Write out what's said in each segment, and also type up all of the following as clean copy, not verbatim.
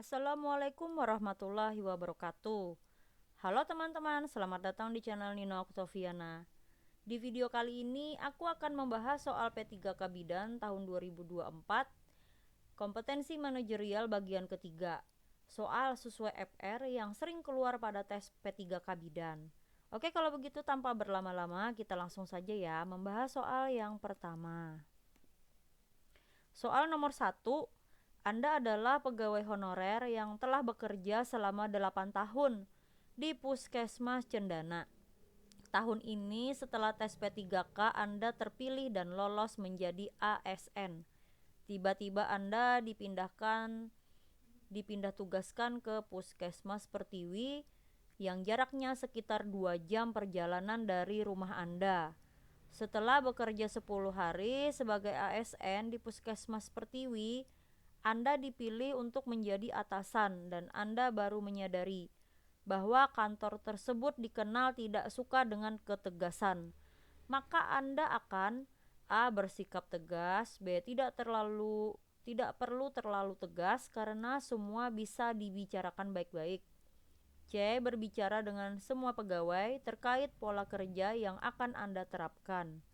Assalamualaikum warahmatullahi wabarakatuh. Halo teman-teman, selamat datang di channel Nino Oktaviana. Di video kali ini aku akan membahas soal P3K Bidan tahun 2024, kompetensi manajerial bagian ketiga. Soal sesuai FR yang sering keluar pada tes P3K Bidan. Oke, kalau begitu tanpa berlama-lama kita langsung saja ya membahas soal yang pertama. Soal nomor 1, Anda adalah pegawai honorer yang telah bekerja selama 8 tahun di Puskesmas Cendana. Tahun ini setelah tes P3K Anda terpilih dan lolos menjadi ASN. Tiba-tiba Anda dipindah tugaskan ke Puskesmas Pertiwi yang jaraknya sekitar 2 jam perjalanan dari rumah Anda. Setelah bekerja 10 hari sebagai ASN di Puskesmas Pertiwi, Anda dipilih untuk menjadi atasan dan Anda baru menyadari bahwa kantor tersebut dikenal tidak suka dengan ketegasan. Maka Anda akan A. bersikap tegas, B. tidak perlu terlalu tegas karena semua bisa dibicarakan baik-baik. C. berbicara dengan semua pegawai terkait pola kerja yang akan Anda terapkan.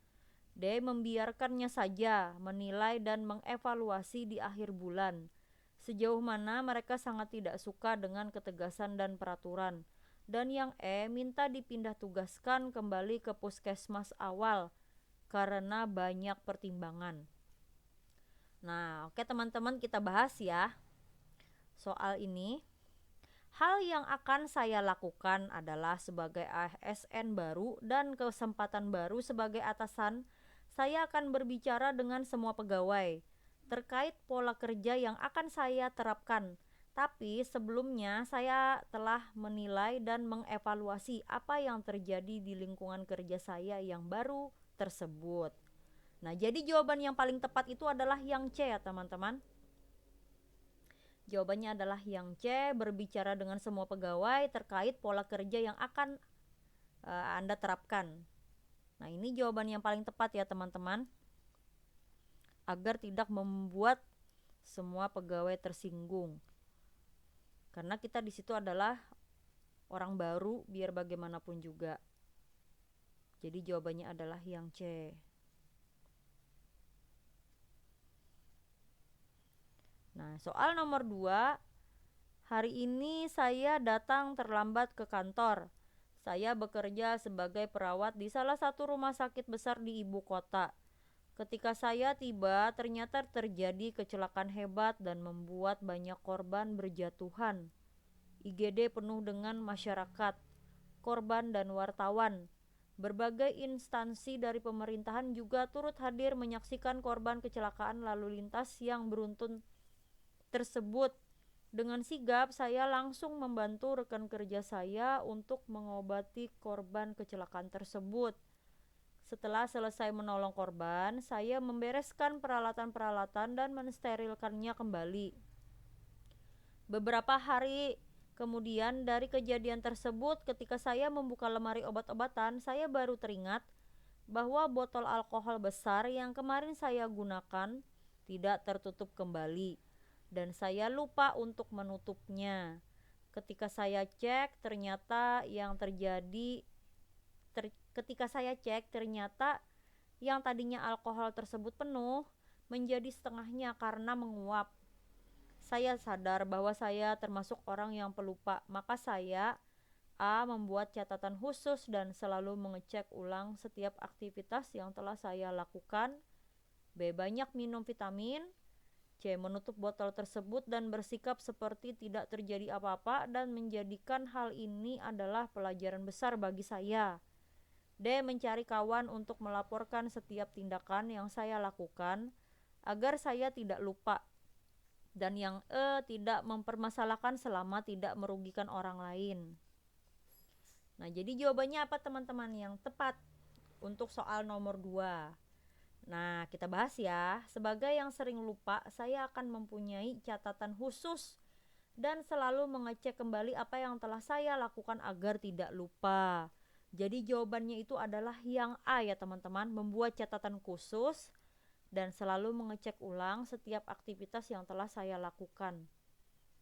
D. membiarkannya saja, menilai dan mengevaluasi di akhir bulan. Sejauh mana mereka sangat tidak suka dengan ketegasan dan peraturan. Dan yang E. minta dipindah tugaskan kembali ke puskesmas awal karena banyak pertimbangan. Nah, oke teman-teman, kita bahas ya soal ini. Hal yang akan saya lakukan adalah sebagai ASN baru dan kesempatan baru sebagai atasan, saya akan berbicara dengan semua pegawai terkait pola kerja yang akan saya terapkan. Tapi sebelumnya saya telah menilai dan mengevaluasi apa yang terjadi di lingkungan kerja saya yang baru tersebut. Nah, jadi jawaban yang paling tepat itu adalah yang C ya teman-teman. Jawabannya adalah yang C, berbicara dengan semua pegawai terkait pola kerja yang akan Anda terapkan. Nah, ini jawaban yang paling tepat ya teman-teman, agar tidak membuat semua pegawai tersinggung. Karena kita di situ adalah orang baru biar bagaimanapun juga. Jadi jawabannya adalah yang C. Nah, soal nomor 2, hari ini saya datang terlambat ke kantor. Saya bekerja sebagai perawat di salah satu rumah sakit besar di ibu kota. Ketika saya tiba, ternyata terjadi kecelakaan hebat dan membuat banyak korban berjatuhan. IGD penuh dengan masyarakat, korban dan wartawan. Berbagai instansi dari pemerintahan juga turut hadir menyaksikan korban kecelakaan lalu lintas yang beruntun tersebut. Dengan sigap saya langsung membantu rekan kerja saya untuk mengobati korban kecelakaan tersebut. Setelah selesai menolong korban, saya membereskan peralatan-peralatan dan mensterilkannya kembali. Beberapa hari kemudian dari kejadian tersebut, ketika saya membuka lemari obat-obatan, saya baru teringat bahwa botol alkohol besar yang kemarin saya gunakan tidak tertutup kembali dan saya lupa untuk menutupnya. Ketika saya cek, ternyata yang tadinya alkohol tersebut penuh menjadi setengahnya karena menguap. Saya sadar bahwa saya termasuk orang yang pelupa, maka saya A. membuat catatan khusus dan selalu mengecek ulang setiap aktivitas yang telah saya lakukan. B. banyak minum vitamin. C. menutup botol tersebut dan bersikap seperti tidak terjadi apa-apa dan menjadikan hal ini adalah pelajaran besar bagi saya. D. mencari kawan untuk melaporkan setiap tindakan yang saya lakukan agar saya tidak lupa. Dan yang E. tidak mempermasalahkan selama tidak merugikan orang lain. Nah, jadi jawabannya apa teman-teman yang tepat untuk soal nomor 2? Nah, kita bahas ya. Sebagai yang sering lupa, saya akan mempunyai catatan khusus dan selalu mengecek kembali apa yang telah saya lakukan agar tidak lupa. Jadi jawabannya itu adalah yang A ya teman-teman, membuat catatan khusus dan selalu mengecek ulang setiap aktivitas yang telah saya lakukan.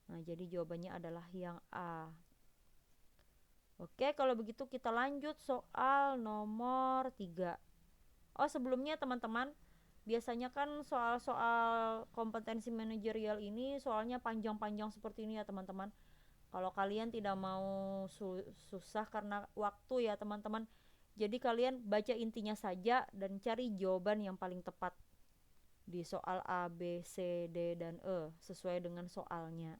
Nah, jadi jawabannya adalah yang A. Oke, kalau begitu kita lanjut soal nomor 3. Oh, sebelumnya teman-teman, biasanya kan soal-soal kompetensi manajerial ini soalnya panjang-panjang seperti ini ya teman-teman. Kalau kalian tidak mau susah karena waktu ya teman-teman, jadi kalian baca intinya saja dan cari jawaban yang paling tepat di soal A, B, C, D, dan E sesuai dengan soalnya.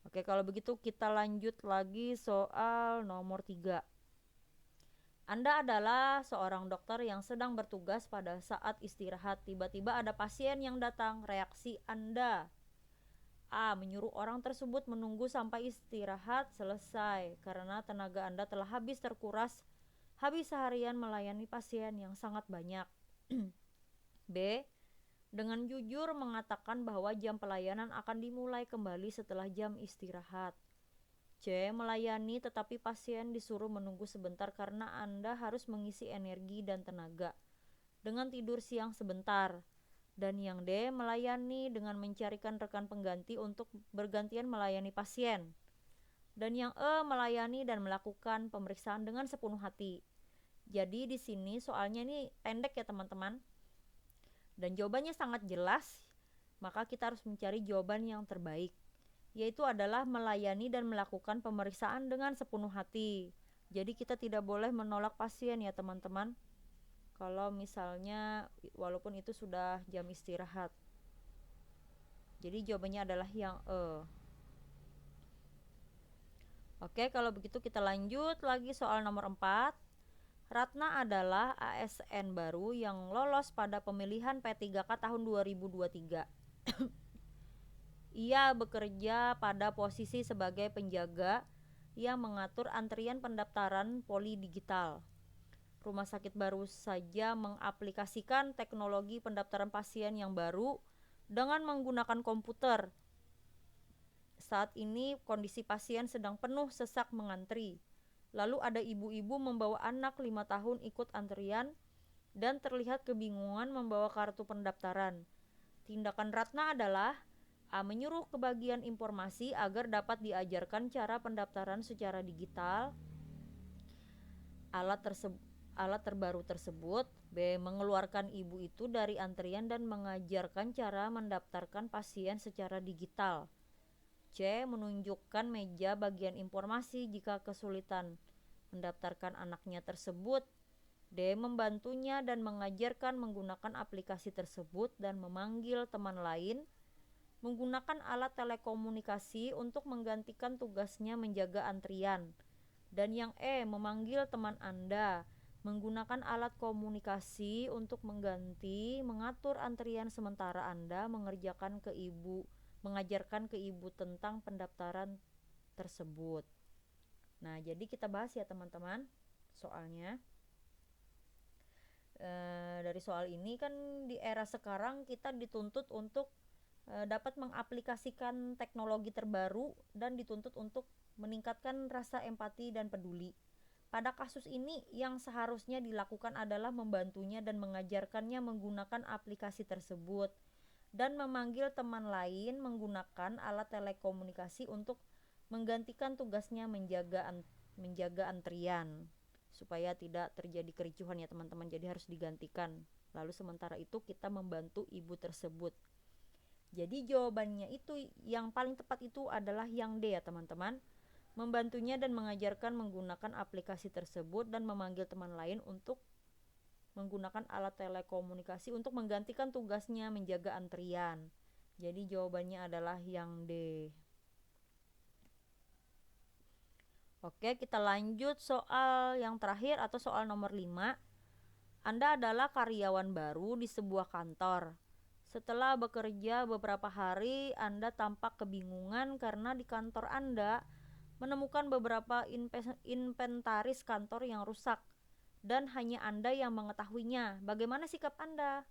Oke, kalau begitu kita lanjut lagi soal nomor 3. Anda adalah seorang dokter yang sedang bertugas pada saat istirahat. Tiba-tiba ada pasien yang datang. Reaksi Anda: A. Menyuruh orang tersebut menunggu sampai istirahat selesai karena tenaga Anda telah habis terkuras habis seharian melayani pasien yang sangat banyak. B. Dengan jujur mengatakan bahwa jam pelayanan akan dimulai kembali setelah jam istirahat. C. Melayani tetapi pasien disuruh menunggu sebentar karena Anda harus mengisi energi dan tenaga dengan tidur siang sebentar. Dan yang D. Melayani dengan mencarikan rekan pengganti untuk bergantian melayani pasien. Dan yang E. Melayani dan melakukan pemeriksaan dengan sepenuh hati. Jadi di sini soalnya ini pendek ya teman-teman. Dan jawabannya sangat jelas, maka kita harus mencari jawaban yang terbaik, yaitu adalah melayani dan melakukan pemeriksaan dengan sepenuh hati. Jadi kita tidak boleh menolak pasien ya teman-teman, kalau misalnya walaupun itu sudah jam istirahat. Jadi jawabannya adalah yang E. Oke, kalau begitu kita lanjut lagi soal nomor 4. Ratna adalah ASN baru yang lolos pada pemilihan P3K tahun 2023. Ia bekerja pada posisi sebagai penjaga yang mengatur antrian pendaftaran poli digital. Rumah sakit baru saja mengaplikasikan teknologi pendaftaran pasien yang baru dengan menggunakan komputer. Saat ini kondisi pasien sedang penuh sesak mengantri. Lalu ada ibu-ibu membawa anak 5 tahun ikut antrian dan terlihat kebingungan membawa kartu pendaftaran. Tindakan Ratna adalah A. Menyuruh ke bagian informasi agar dapat diajarkan cara pendaftaran secara digital alat terbaru tersebut. B. Mengeluarkan ibu itu dari antrian dan mengajarkan cara mendaftarkan pasien secara digital. C. Menunjukkan meja bagian informasi jika kesulitan mendaftarkan anaknya tersebut. D. Membantunya dan mengajarkan menggunakan aplikasi tersebut dan memanggil teman lain menggunakan alat telekomunikasi untuk menggantikan tugasnya menjaga antrian. Dan yang E. Memanggil teman Anda menggunakan alat komunikasi untuk mengatur antrian sementara Anda mengajarkan ke ibu tentang pendaftaran tersebut. Nah, jadi kita bahas ya teman-teman soalnya. Dari soal ini kan di era sekarang kita dituntut untuk dapat mengaplikasikan teknologi terbaru dan dituntut untuk meningkatkan rasa empati dan peduli. Pada kasus ini yang seharusnya dilakukan adalah membantunya dan mengajarkannya menggunakan aplikasi tersebut dan memanggil teman lain menggunakan alat telekomunikasi untuk menggantikan tugasnya menjaga antrian supaya tidak terjadi kericuhan ya teman-teman. Jadi harus digantikan. Lalu sementara itu kita membantu ibu tersebut. Jadi jawabannya itu yang paling tepat itu adalah yang D ya teman-teman. Membantunya dan mengajarkan menggunakan aplikasi tersebut dan memanggil teman lain untuk menggunakan alat telekomunikasi untuk menggantikan tugasnya menjaga antrian. Jadi jawabannya adalah yang D. Oke, kita lanjut soal yang terakhir atau soal nomor 5. Anda adalah karyawan baru di sebuah kantor. Setelah bekerja beberapa hari, Anda tampak kebingungan karena di kantor Anda menemukan beberapa inventaris kantor yang rusak dan hanya Anda yang mengetahuinya. Bagaimana sikap Anda?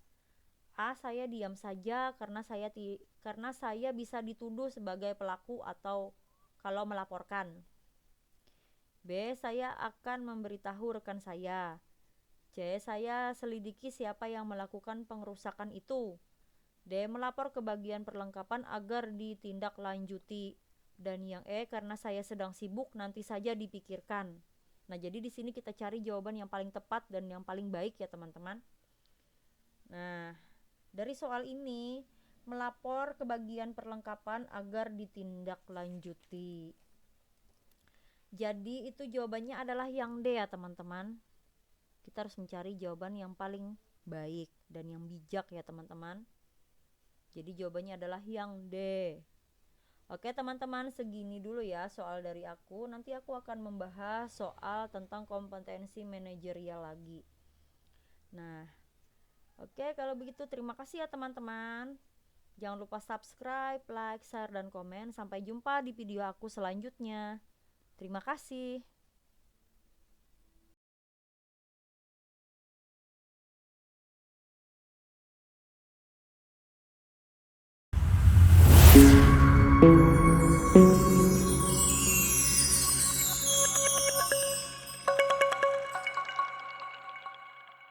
A. Saya diam saja karena saya bisa dituduh sebagai pelaku atau kalau melaporkan. B. Saya akan memberitahu rekan saya. C. Saya selidiki siapa yang melakukan pengerusakan itu. D. Melapor ke bagian perlengkapan agar ditindaklanjuti. Dan yang E, karena saya sedang sibuk, nanti saja dipikirkan. Nah, jadi di sini kita cari jawaban yang paling tepat dan yang paling baik ya teman-teman. Nah, dari soal ini, melapor ke bagian perlengkapan agar ditindaklanjuti. Jadi itu jawabannya adalah yang D ya teman-teman. Kita harus mencari jawaban yang paling baik dan yang bijak ya teman-teman. Jadi jawabannya adalah yang D. Oke teman-teman, segini dulu ya soal dari aku. Nanti aku akan membahas soal tentang kompetensi manajerial lagi. Nah, oke, kalau begitu terima kasih ya teman-teman. Jangan lupa subscribe, like, share, dan komen. Sampai jumpa di video aku selanjutnya. Terima kasih.